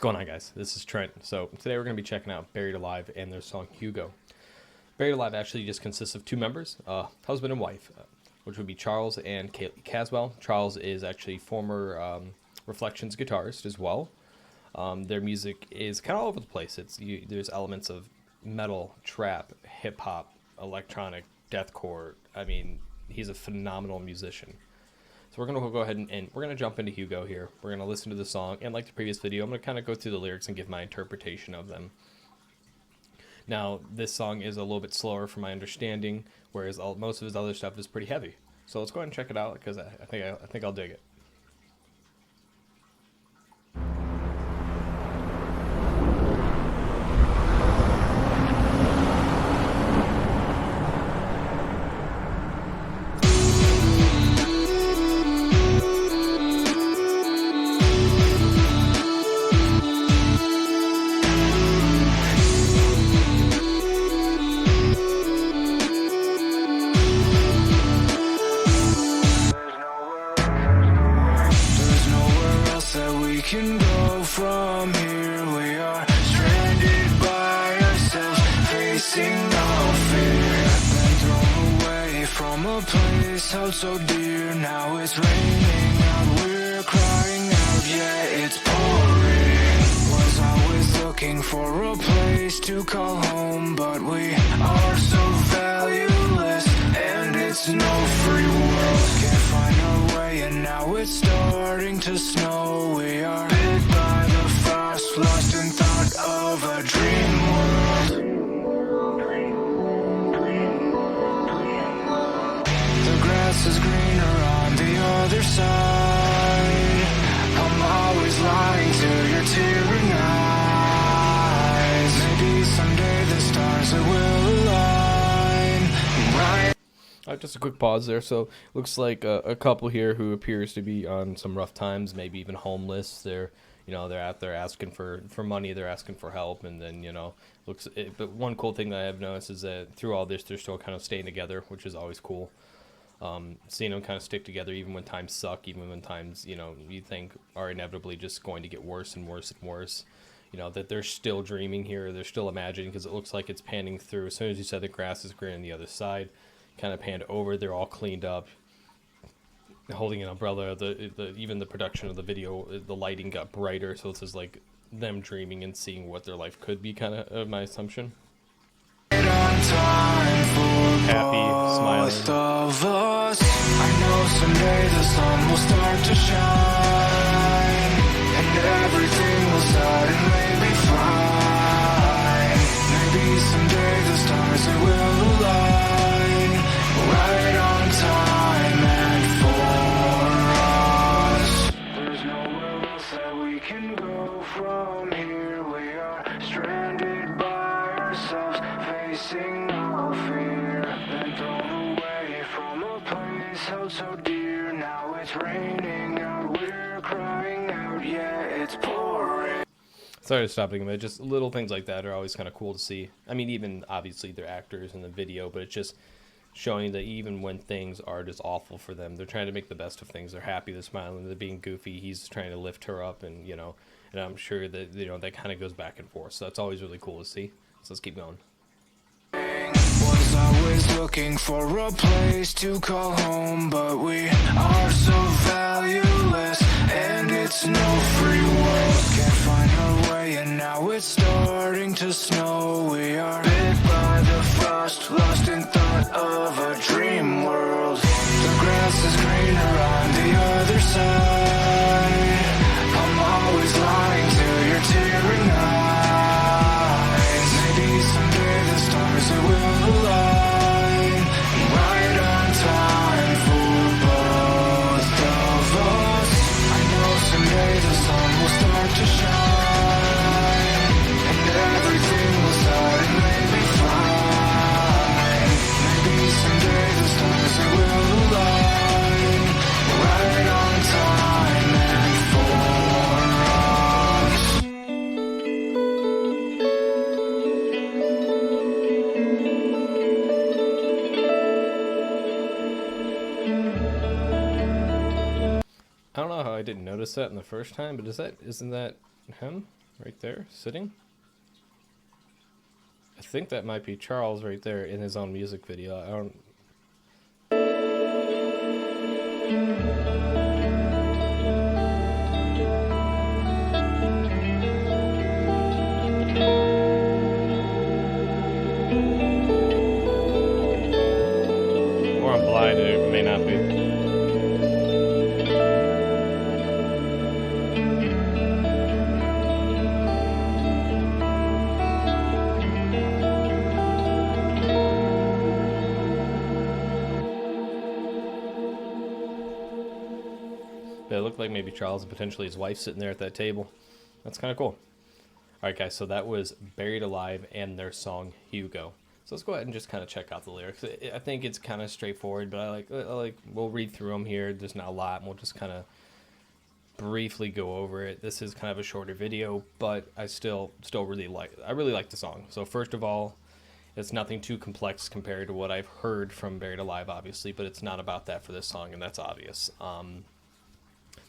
going on, guys? This is Trent. So today we're going to be checking out Berried Alive and their song Hugo. Berried Alive actually just consists of two members, husband and wife, which would be Charles and Kaylee Caswell. Charles is actually former Reflections guitarist as well. Their music is kind of all over the place. There's elements of metal, trap, hip hop, electronic, deathcore. I mean, he's a phenomenal musician. So we're going to go ahead and we're going to jump into Hugo here. We're going to listen to the song, and like the previous video, I'm going to kind of go through the lyrics and give my interpretation of them. Now, this song is a little bit slower from my understanding, whereas most of his other stuff is pretty heavy. So let's go ahead and check it out, because I think I'll dig it. Can go from here. We are stranded by ourselves, facing no fear. Been thrown away from a place held so dear. Now it's raining out, we're crying out, yeah, it's pouring. Was always looking for a place to call home, but we are so valueless, and it's no free world. Can't find our way, and now it's starting to snow. We are bit by the frost, lost in thought of a dream world. The grass is greener on the other side. I'm always lying to your tearing eyes. Maybe someday the stars will align right. Just a quick pause there. So looks like a couple here who appears to be on some rough times, maybe even homeless. They're out there asking for money, they're asking for help, and then but one cool thing that I have noticed is that through all this they're still kind of staying together, which is always cool. Seeing them kind of stick together even when times suck, even when times you think are inevitably just going to get worse and worse and worse. That they're still dreaming here, they're still imagining, because it looks like it's panning through. As soon as you said the grass is green on the other side, kind of panned over, they're all cleaned up, holding an umbrella. Even the production of the video, the lighting got brighter, so this is like them dreaming and seeing what their life could be, kind of my assumption. Happy, smiling. Of us. I know someday the sun will start to shine, and everything will suddenly be fine. Maybe someday the stars will align right on time and for us. There's nowhere else that we can go from here. We are stranded by ourselves, facing no fear. Been thrown away from a place held so dear. Now it's raining out, we're crying out, yeah, it's pouring. Sorry to stop them, but just little things like that are always kind of cool to see. I mean, even obviously they're actors in the video, but it's just showing that even when things are just awful for them, they're trying to make the best of things. They're happy, they're smiling, they're being goofy. He's trying to lift her up, and and I'm sure that that kind of goes back and forth. So that's always really cool to see. So let's keep going. Was always looking for a place to call home, but we are so valueless, and it's no free world. Can't find our way, and now it's starting to snow. We are bit by the frost, lost in thought of a dream world. The grass is greener on the other side. I'm always lying to your tearing eyes. Maybe someday the stars will align right on time for both of us. I know someday the sun will start to shine, and everything will suddenly be fine. Maybe someday the stars will align right on time and for us. I don't know how I didn't notice that in the first time, but isn't that him? right there, sitting. I think that might be Charles right there in his own music video. I don't. Or I'm blinded, it may not be. But it looked like maybe Charles and potentially his wife sitting there at that table. That's kind of cool. All right, guys, so that was Buried Alive and their song Hugo. So let's go ahead and just kind of check out the lyrics. I think it's kind of straightforward, but I like we'll read through them here. There's not a lot, and we'll just kind of briefly go over it. This is kind of a shorter video, but I still really like the song. So first of all, it's nothing too complex compared to what I've heard from Buried Alive, obviously, but it's not about that for this song, and that's obvious.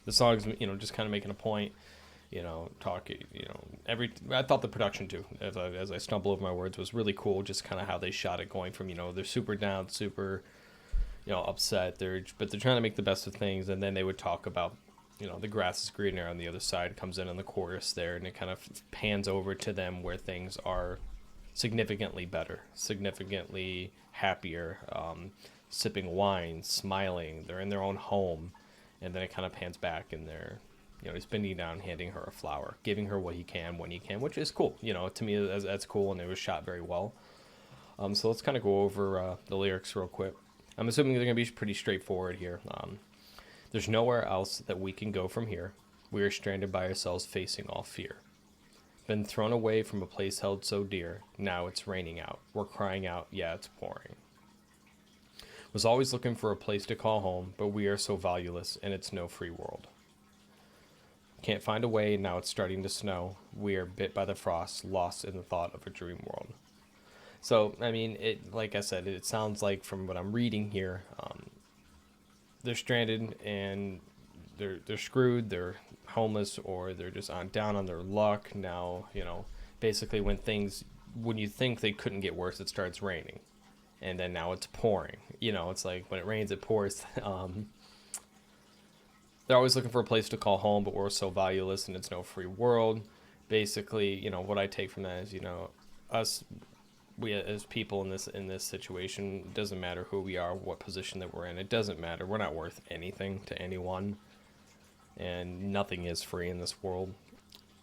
The song's, just kind of making a point, talking, I thought the production too, as I stumble over my words, was really cool. Just kind of how they shot it, going from, they're super down, super, upset. But they're trying to make the best of things. And then they would talk about, the grass is greener on the other side, comes in on the chorus there, and it kind of pans over to them where things are significantly better, significantly happier, sipping wine, smiling. They're in their own home. And then it kind of pans back, and they're, he's bending down, handing her a flower, giving her what he can when he can, which is cool. To me, that's cool, and it was shot very well. So let's kind of go over the lyrics real quick. I'm assuming they're going to be pretty straightforward here. There's nowhere else that we can go from here. We are stranded by ourselves, facing all fear. Been thrown away from a place held so dear. Now it's raining out. We're crying out, yeah, it's pouring. Was always looking for a place to call home, but we are so valueless, and it's no free world. Can't find a way, now it's starting to snow. We are bit by the frost, lost in the thought of a dream world. So, I mean, like I said, it sounds like from what I'm reading here, they're stranded and they're screwed, they're homeless, or they're just down on their luck. Now, basically when you think they couldn't get worse, it starts raining. And then now it's pouring. It's like when it rains, it pours. They're always looking for a place to call home, but we're so valueless and it's no free world. Basically, what I take from that is, we as people in this situation, it doesn't matter who we are, what position that we're in. It doesn't matter. We're not worth anything to anyone. And nothing is free in this world.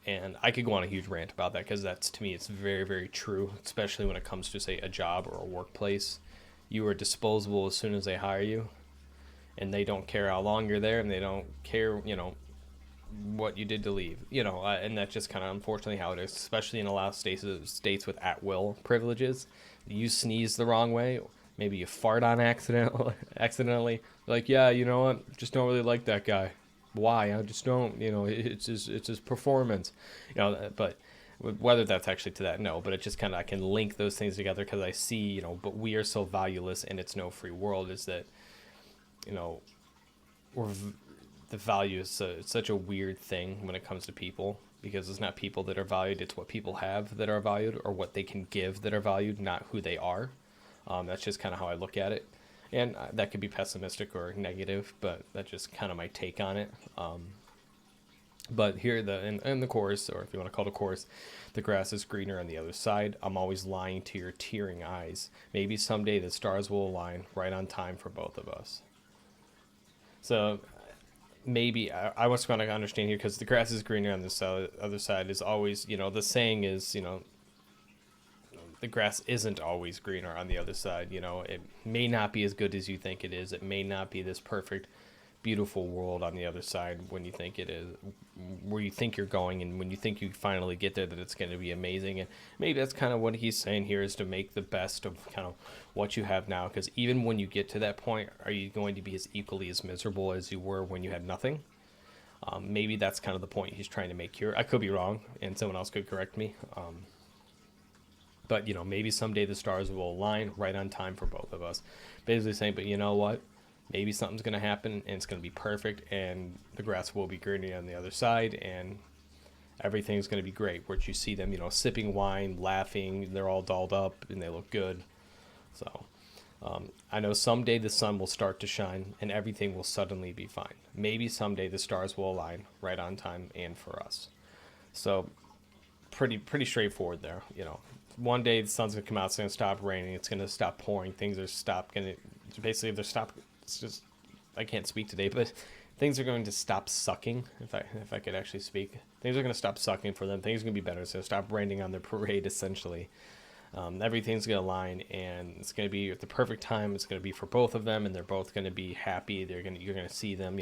And I could go on a huge rant about that, because to me, it's very, very true, especially when it comes to, say, a job or a workplace. You are disposable as soon as they hire you, and they don't care how long you're there, and they don't care, what you did to leave, and that's just kind of unfortunately how it is, especially in a lot of states with at-will privileges. You sneeze the wrong way, maybe you fart on accidentally, like, yeah, you know what, just don't really like that guy. Why? I just don't, it's his performance, but whether that's actually to that, no, but it just kind of, I can link those things together, because I see, but we are so valueless and it's no free world, is that, the value is it's such a weird thing when it comes to people, because it's not people that are valued, it's what people have that are valued, or what they can give that are valued, not who they are. That's just kind of how I look at it. And that could be pessimistic or negative, but that's just kind of my take on it. But here, in the chorus, or if you want to call it a chorus, the grass is greener on the other side. I'm always lying to your tearing eyes. Maybe someday the stars will align right on time for both of us. So maybe I was going to understand here, because the grass is greener on the other side is always, the saying is, the grass isn't always greener on the other side. It may not be as good as you think it is. It may not be this perfect, beautiful world on the other side when you think it is, where you think you're going, and when you think you finally get there, that it's going to be amazing. And maybe that's kind of what he's saying here, is to make the best of kind of what you have now, because even when you get to that point, are you going to be as equally as miserable as you were when you had nothing? Maybe that's kind of the point he's trying to make here. I could be wrong, and someone else could correct me. But, maybe someday the stars will align right on time for both of us. Basically saying, but you know what? Maybe something's going to happen, and it's going to be perfect, and the grass will be greener on the other side, and everything's going to be great. Where you see them, sipping wine, laughing, they're all dolled up and they look good. So I know someday the sun will start to shine and everything will suddenly be fine. Maybe someday the stars will align right on time and for us. So pretty straightforward there. One day the sun's gonna come out, it's gonna stop raining, it's gonna stop pouring, things are basically if they're stopped, it's just, I can't speak today, but things are going to stop sucking. If I could actually speak, things are gonna stop sucking for them. Things are gonna be better. It's gonna stop raining on their parade essentially. Everything's gonna align and it's gonna be at the perfect time. It's gonna be for both of them, and they're both gonna be happy. You're gonna see them,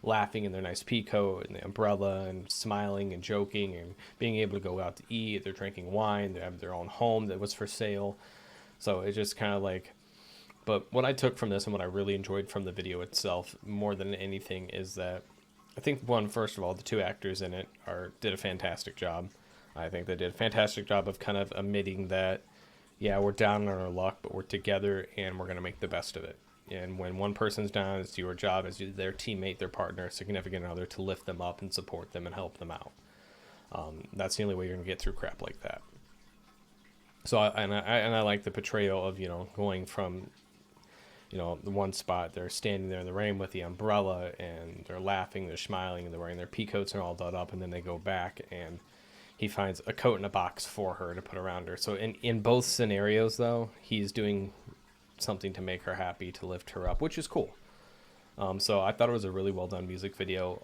laughing in their nice peacoat and the umbrella and smiling and joking and being able to go out to eat. They're drinking wine. They have their own home that was for sale. So it's just kind of like, but what I took from this and what I really enjoyed from the video itself more than anything is that I think first of all, the two actors in it did a fantastic job. I think they did a fantastic job of kind of admitting that, yeah, we're down on our luck, but we're together and we're going to make the best of it. And when one person's down, it's your job as their teammate, their partner, significant other, to lift them up and support them and help them out. That's the only way you're going to get through crap like that. So I like the portrayal of, going from, the one spot, they're standing there in the rain with the umbrella and they're laughing, they're smiling, and they're wearing their peacoats and all done up, and then they go back and he finds a coat in a box for her to put around her. So in both scenarios, though, he's doing something to make her happy, to lift her up, which is cool. So I thought it was a really well done music video.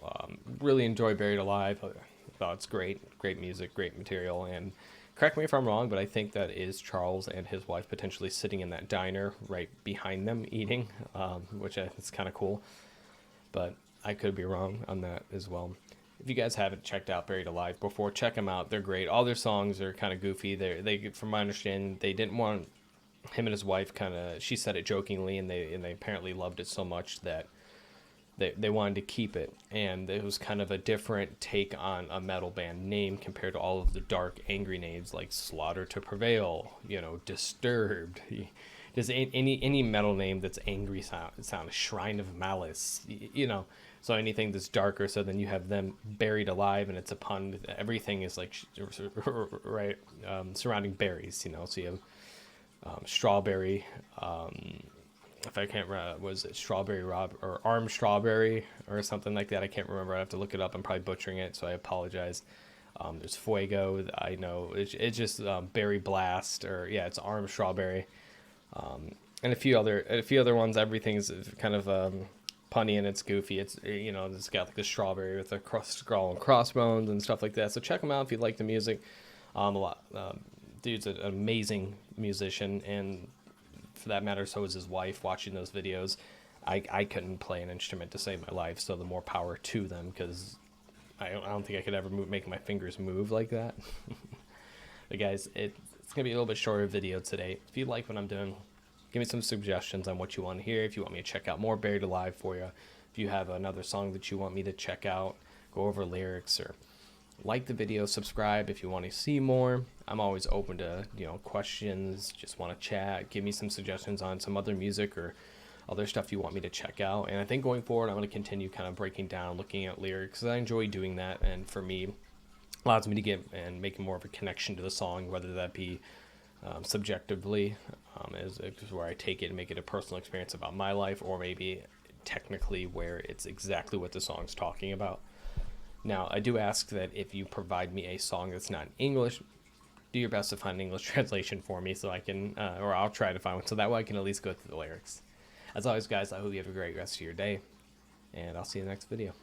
Really enjoy Buried Alive. I thought it's great music, great material. And correct me if I'm wrong, but I think that is Charles and his wife potentially sitting in that diner right behind them eating, which is kind of cool. But I could be wrong on that as well. If you guys haven't checked out Berried Alive before, check them out. They're great. All their songs are kind of goofy. They, from my understanding, they didn't want him and his wife she said it jokingly, and they apparently loved it so much that they wanted to keep it. And it was kind of a different take on a metal band name compared to all of the dark, angry names like Slaughter to Prevail, Disturbed. Does any metal name that's angry sound Shrine of Malice, So anything that's darker, so then you have them buried alive, and it's a pun. Everything is like, right, surrounding berries, So you have strawberry, if I can't remember, was it Strawberry Rob or Arm Strawberry or something like that? I can't remember. I have to look it up. I'm probably butchering it, so I apologize. There's Fuego. I know it's just Berry Blast, or yeah, it's Arm Strawberry, and a few other ones. Everything's kind of punny and it's goofy. It's it's got like the strawberry with the skull and crossbones and stuff like that. So check them out if you like the music. Dude's an amazing musician, and for that matter, so is his wife. Watching those videos, I couldn't play an instrument to save my life. So the more power to them, because I don't think I could ever make my fingers move like that. But guys, it's gonna be a little bit shorter video today. If you like what I'm doing, give me some suggestions on what you want to hear. If you want me to check out more Berried Alive for you, if you have another song that you want me to check out, go over lyrics, or like the video, subscribe if you want to see more. I'm always open to questions, just want to chat. Give me some suggestions on some other music or other stuff you want me to check out. And I think going forward, I'm going to continue kind of breaking down, looking at lyrics, because I enjoy doing that, and for me, allows me to get and make more of a connection to the song, whether that be subjectively, is where I take it and make it a personal experience about my life, or maybe technically where it's exactly what the song's talking about. Now, I do ask that if you provide me a song that's not in English, do your best to find an English translation for me so I can, or I'll try to find one, so that way I can at least go through the lyrics. As always, guys, I hope you have a great rest of your day, and I'll see you in the next video.